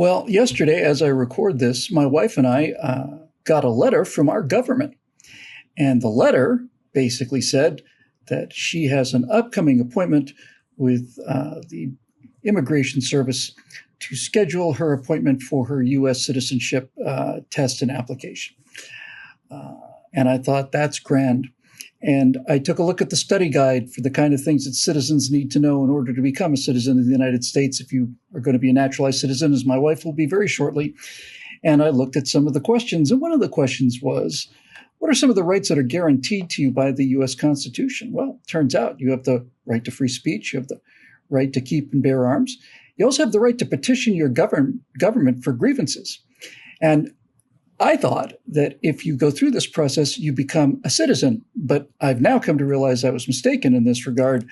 Well, yesterday, as I record this, my wife and I got a letter from our government. And the letter basically said that she has an upcoming appointment with the Immigration Service to schedule her appointment for her U.S. citizenship test and application. And I thought, that's grand. And I took a look at the study guide for the kind of things that citizens need to know in order to become a citizen of the United States if you are going to be a naturalized citizen, as my wife will be very shortly. And I looked at some of the questions. And one of the questions was, what are some of the rights that are guaranteed to you by the U.S. Constitution? Well, it turns out you have the right to free speech. You have the right to keep and bear arms. You also have the right to petition your government for grievances. And I thought that if you go through this process, you become a citizen. But I've now come to realize I was mistaken in this regard.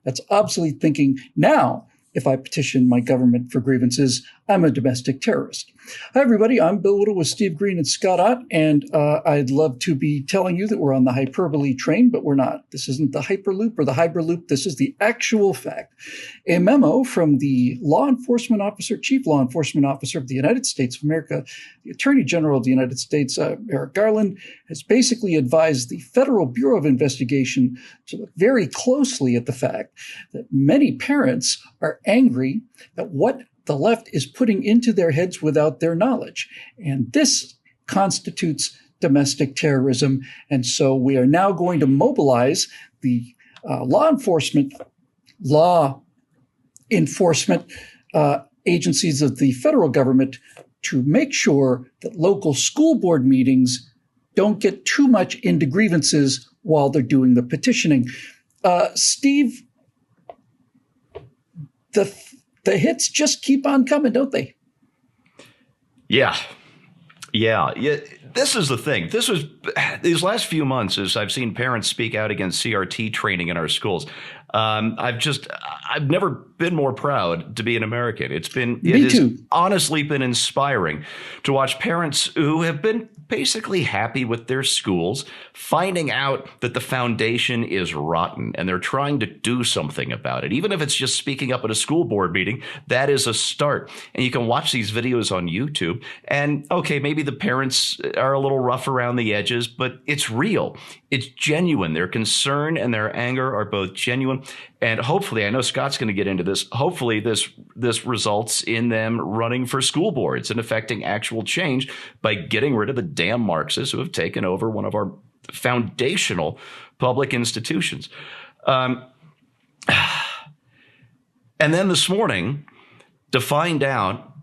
That's obsolete thinking. Now, if I petition my government for grievances, I'm a domestic terrorist. Hi, everybody. I'm Bill Whittle with Steve Green and Scott Ott, and I'd love to be telling you that we're on the hyperbole train, but we're not. This isn't the Hyperloop or the Hyperloop. This is the actual fact. A memo from the Chief Law Enforcement Officer of the United States of America, the Attorney General of the United States, Merrick Garland, has basically advised the Federal Bureau of Investigation to look very closely at the fact that many parents are angry at what the left is putting into their heads without their knowledge. And this constitutes domestic terrorism. And so we are now going to mobilize the law enforcement agencies of the federal government to make sure that local school board meetings don't get too much into grievances while they're doing the petitioning. Steve, the hits just keep on coming, don't they? Yeah. This is the thing. These last few months, as I've seen parents speak out against CRT training in our schools, I've never been more proud to be an American. It has honestly been inspiring to watch parents who have been basically happy with their schools, finding out that the foundation is rotten and they're trying to do something about it. Even if it's just speaking up at a school board meeting, that is a start. And you can watch these videos on YouTube. And okay, maybe the parents are a little rough around the edges, but it's real. It's genuine. Their concern and their anger are both genuine. And hopefully, I know Scott's going to get into this, hopefully this results in them running for school boards and affecting actual change by getting rid of the damn Marxists who have taken over one of our foundational public institutions. And then this morning, to find out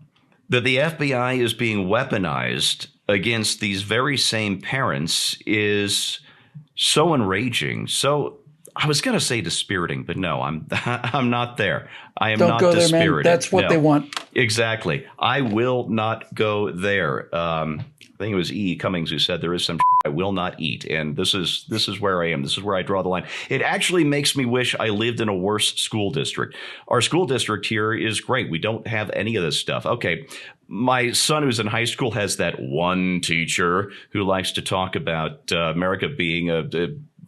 that the FBI is being weaponized against these very same parents is so enraging. So I was going to say dispiriting, but no, I'm not there. I am not dispirited. Don't go there, man. That's what they want. Exactly. I will not go there. I think it was E. Cummings who said there is some I will not eat. And this is where I am. This is where I draw the line. It actually makes me wish I lived in a worse school district. Our school district here is great. We don't have any of this stuff. Okay. My son who's in high school has that one teacher who likes to talk about America being a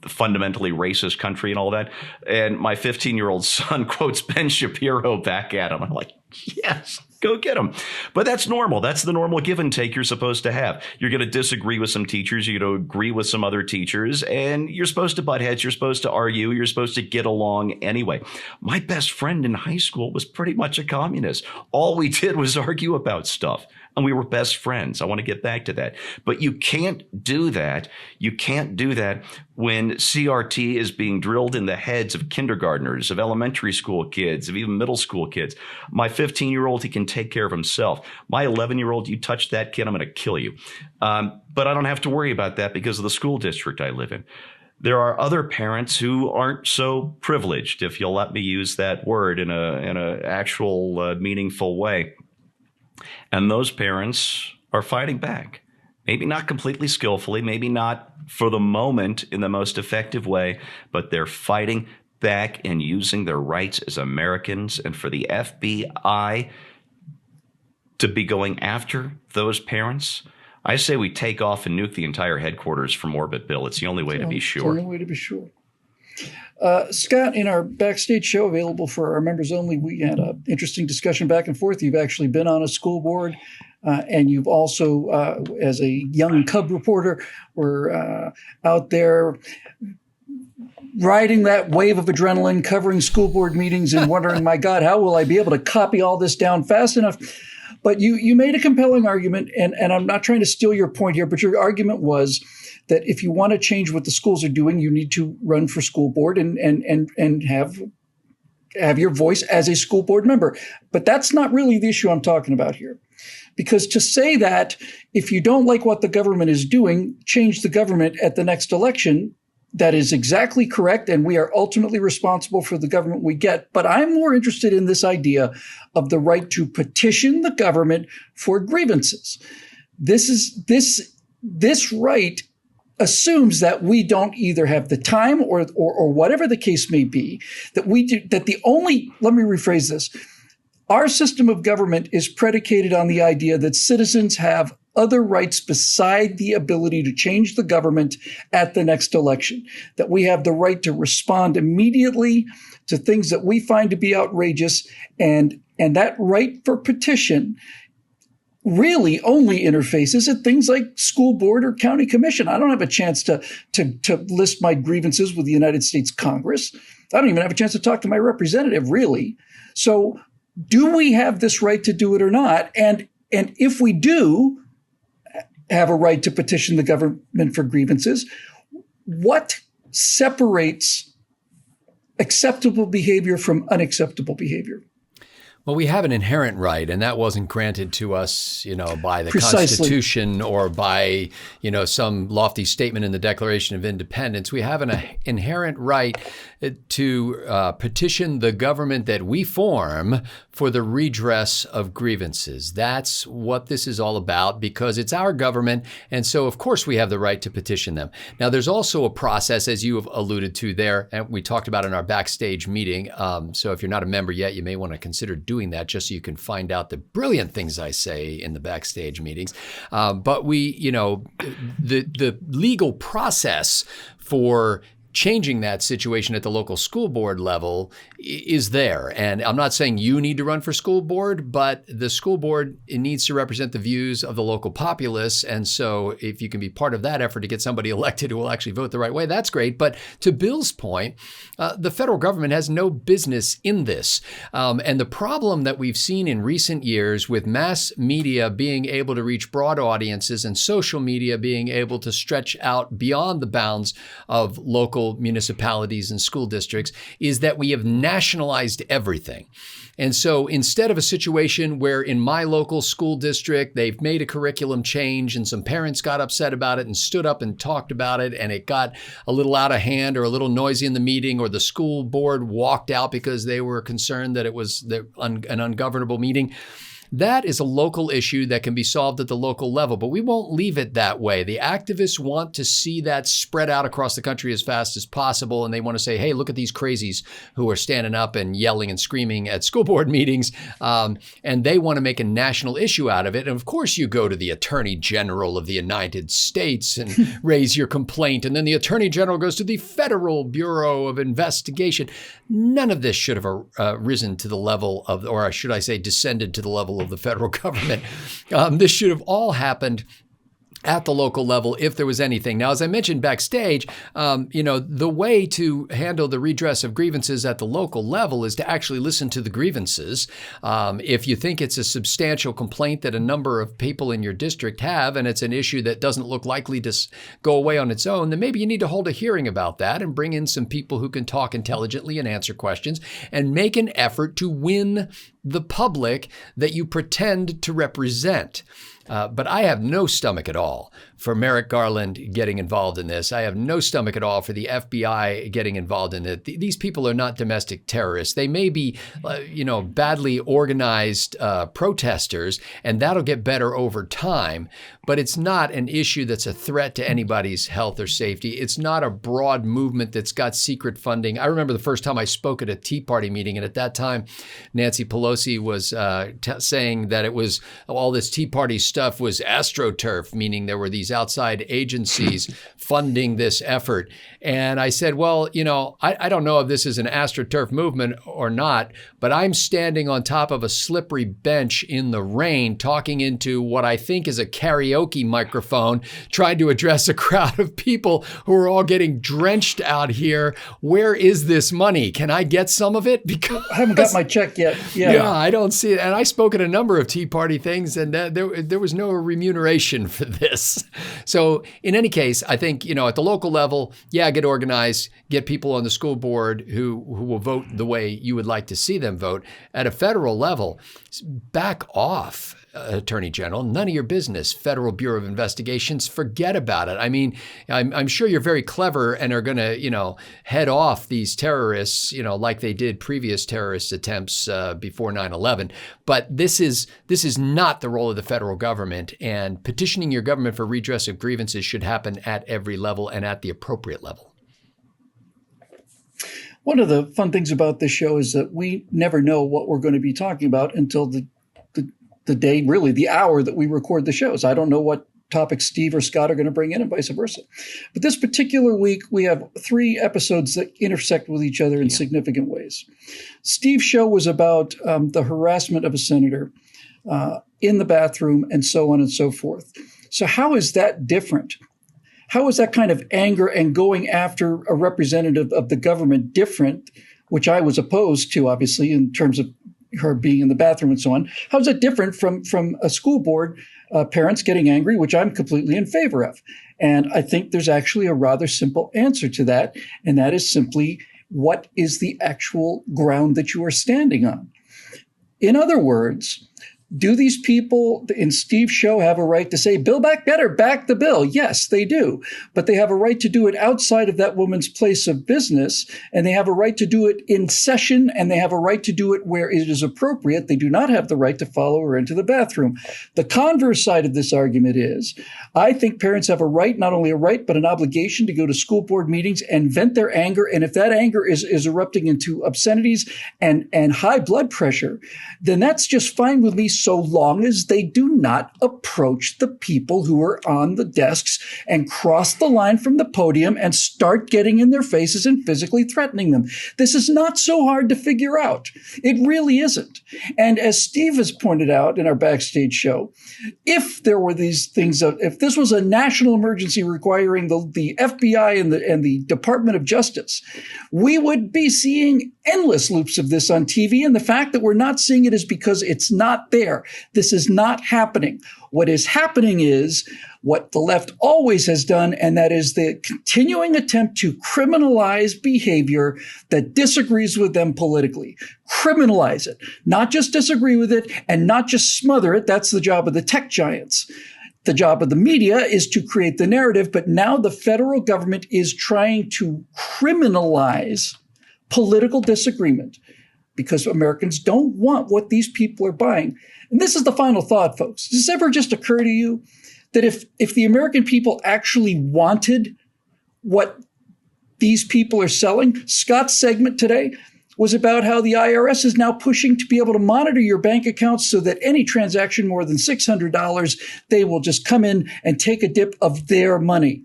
fundamentally racist country and all that. And my 15-year-old son quotes Ben Shapiro back at him. I'm like, yes, go get him. But that's normal. That's the normal give and take you're supposed to have. You're going to disagree with some teachers. You're going to agree with some other teachers. And you're supposed to butt heads. You're supposed to argue. You're supposed to get along anyway. My best friend in high school was pretty much a communist. All we did was argue about stuff. And we were best friends. I want to get back to that. But you can't do that. You can't do that when CRT is being drilled in the heads of kindergartners, of elementary school kids, of even middle school kids. My 15-year-old, he can take care of himself. My 11-year-old, you touch that kid, I'm going to kill you. But I don't have to worry about that because of the school district I live in. There are other parents who aren't so privileged, if you'll let me use that word in a actual meaningful way. And those parents are fighting back. Maybe not completely skillfully, maybe not for the moment in the most effective way, but they're fighting back and using their rights as Americans. And for the FBI to be going after those parents, I say we take off and nuke the entire headquarters from orbit, Bill. It's the only way to be sure. It's the only way to be sure. Scott, in our backstage show available for our members only, we had an interesting discussion back and forth. You've actually been on a school board, and you've also, as a young cub reporter, were out there riding that wave of adrenaline, covering school board meetings and wondering, my God, how will I be able to copy all this down fast enough? But you made a compelling argument, and I'm not trying to steal your point here, but your argument was that if you want to change what the schools are doing, you need to run for school board and have your voice as a school board member. But that's not really the issue I'm talking about here. Because to say that if you don't like what the government is doing, change the government at the next election, that is exactly correct, and we are ultimately responsible for the government we get. But I'm more interested in this idea of the right to petition the government for grievances. This right assumes that we don't either have the time or whatever the case may be, let me rephrase this. Our system of government is predicated on the idea that citizens have other rights beside the ability to change the government at the next election, that we have the right to respond immediately to things that we find to be outrageous, and that right for petition really only interfaces at things like school board or county commission. I don't have a chance to list my grievances with the United States Congress. I don't even have a chance to talk to my representative, really. So do we have this right to do it or not? And if we do have a right to petition the government for grievances, what separates acceptable behavior from unacceptable behavior? Well, we have an inherent right, and that wasn't granted to us, by the Precisely. Constitution or by, some lofty statement in the Declaration of Independence. We have an inherent right to petition the government that we form for the redress of grievances. That's what this is all about, because it's our government, and so of course we have the right to petition them. Now, there's also a process, as you have alluded to there, and we talked about in our backstage meeting. So if you're not a member yet, you may want to consider doing that just so you can find out the brilliant things I say in the backstage meetings. But the legal process for changing that situation at the local school board level is there. And I'm not saying you need to run for school board, but the school board, it needs to represent the views of the local populace. And so if you can be part of that effort to get somebody elected who will actually vote the right way, that's great. But to Bill's point, the federal government has no business in this. And the problem that we've seen in recent years with mass media being able to reach broad audiences and social media being able to stretch out beyond the bounds of local municipalities and school districts is that we have nationalized everything. And so instead of a situation where in my local school district, they've made a curriculum change and some parents got upset about it and stood up and talked about it, and it got a little out of hand or a little noisy in the meeting, or the school board walked out because they were concerned that it was an ungovernable meeting. That is a local issue that can be solved at the local level, but we won't leave it that way. The activists want to see that spread out across the country as fast as possible, and they want to say, hey, look at these crazies who are standing up and yelling and screaming at school board meetings, and they want to make a national issue out of it. And of course, you go to the Attorney General of the United States and raise your complaint, and then the Attorney General goes to the Federal Bureau of Investigation. None of this should have risen to the level of, or should I say, descended to the level of the federal government. This should have all happened at the local level if there was anything. Now, as I mentioned backstage, the way to handle the redress of grievances at the local level is to actually listen to the grievances. If you think it's a substantial complaint that a number of people in your district have, and it's an issue that doesn't look likely to go away on its own, then maybe you need to hold a hearing about that and bring in some people who can talk intelligently and answer questions and make an effort to win the public that you pretend to represent. But I have no stomach at all for Merrick Garland getting involved in this. I have no stomach at all for the FBI getting involved in it. These people are not domestic terrorists. They may be, badly organized protesters, and that'll get better over time. But it's not an issue that's a threat to anybody's health or safety. It's not a broad movement that's got secret funding. I remember the first time I spoke at a Tea Party meeting, and at that time, Nancy Pelosi was saying that it was all this Tea Party stuff stuff was astroturf, meaning there were these outside agencies funding this effort. And I said, well, I don't know if this is an astroturf movement or not, but I'm standing on top of a slippery bench in the rain talking into what I think is a karaoke microphone, trying to address a crowd of people who are all getting drenched out here. Where is this money? Can I get some of it? Because I haven't got my check yet. Yeah, I don't see it. And I spoke at a number of Tea Party things, and there was no remuneration for this. So in any case, I think, at the local level, get organized, get people on the school board who will vote the way you would like to see them vote. At a federal level, back off. Attorney General, none of your business. Federal Bureau of Investigations, forget about it. I mean, I'm sure you're very clever and are going to, head off these terrorists, like they did previous terrorist attempts before 9/11. But this is not the role of the federal government. And petitioning your government for redress of grievances should happen at every level and at the appropriate level. One of the fun things about this show is that we never know what we're going to be talking about until the day, really the hour that we record the shows. I don't know what topics Steve or Scott are going to bring in and vice versa. But this particular week, we have 3 episodes that intersect with each other in significant ways. Steve's show was about the harassment of a senator in the bathroom and so on and so forth. So how is that different? How is that kind of anger and going after a representative of the government different, which I was opposed to, obviously, in terms of her being in the bathroom and so on? How is that different from a school board, parents getting angry, which I'm completely in favor of? And I think there's actually a rather simple answer to that, and that is simply, what is the actual ground that you are standing on? In other words, do these people in Steve's show have a right to say, Build Back Better, back the bill? Yes, they do. But they have a right to do it outside of that woman's place of business, and they have a right to do it in session, and they have a right to do it where it is appropriate. They do not have the right to follow her into the bathroom. The converse side of this argument is, I think parents have a right, not only a right, but an obligation to go to school board meetings and vent their anger. And if that anger is erupting into obscenities and high blood pressure, then that's just fine with me, so long as they do not approach the people who are on the desks and cross the line from the podium and start getting in their faces and physically threatening them. This is not so hard to figure out. It really isn't. And as Steve has pointed out in our backstage show, if there were these things, if this was a national emergency requiring the FBI and the Department of Justice, we would be seeing endless loops of this on TV. And the fact that we're not seeing it is because it's not there. This is not happening. What is happening is what the left always has done, and that is the continuing attempt to criminalize behavior that disagrees with them politically. Criminalize it, not just disagree with it and not just smother it. That's the job of the tech giants. The job of the media is to create the narrative, but now the federal government is trying to criminalize political disagreement because Americans don't want what these people are buying. And this is the final thought, folks. Does this ever just occur to you that if the American people actually wanted what these people are selling? Scott's segment today was about how the IRS is now pushing to be able to monitor your bank accounts so that any transaction more than $600, they will just come in and take a dip of their money.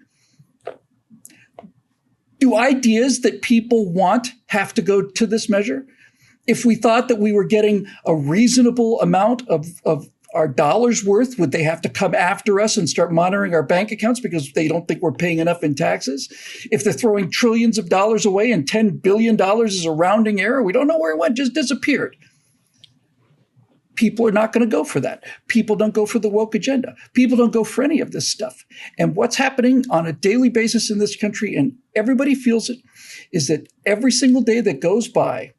Do ideas that people want have to go to this measure? If we thought that we were getting a reasonable amount of our dollars worth, would they have to come after us and start monitoring our bank accounts because they don't think we're paying enough in taxes? If they're throwing trillions of dollars away and $10 billion is a rounding error, we don't know where it went, just disappeared. People are not going to go for that. People don't go for the woke agenda. People don't go for any of this stuff. And what's happening on a daily basis in this country, and everybody feels it, is that every single day that goes by,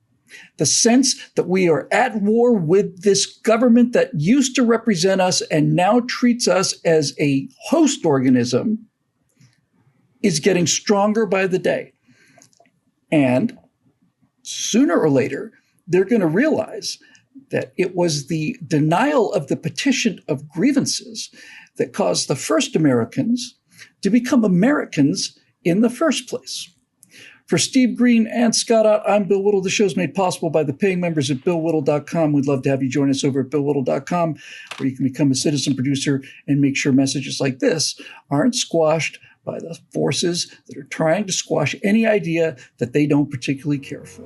the sense that we are at war with this government that used to represent us and now treats us as a host organism is getting stronger by the day. And sooner or later, they're going to realize that it was the denial of the petition of grievances that caused the first Americans to become Americans in the first place. For Steve Green and Scott Ott, I'm Bill Whittle. The show's made possible by the paying members at BillWhittle.com. We'd love to have you join us over at BillWhittle.com, where you can become a citizen producer and make sure messages like this aren't squashed by the forces that are trying to squash any idea that they don't particularly care for.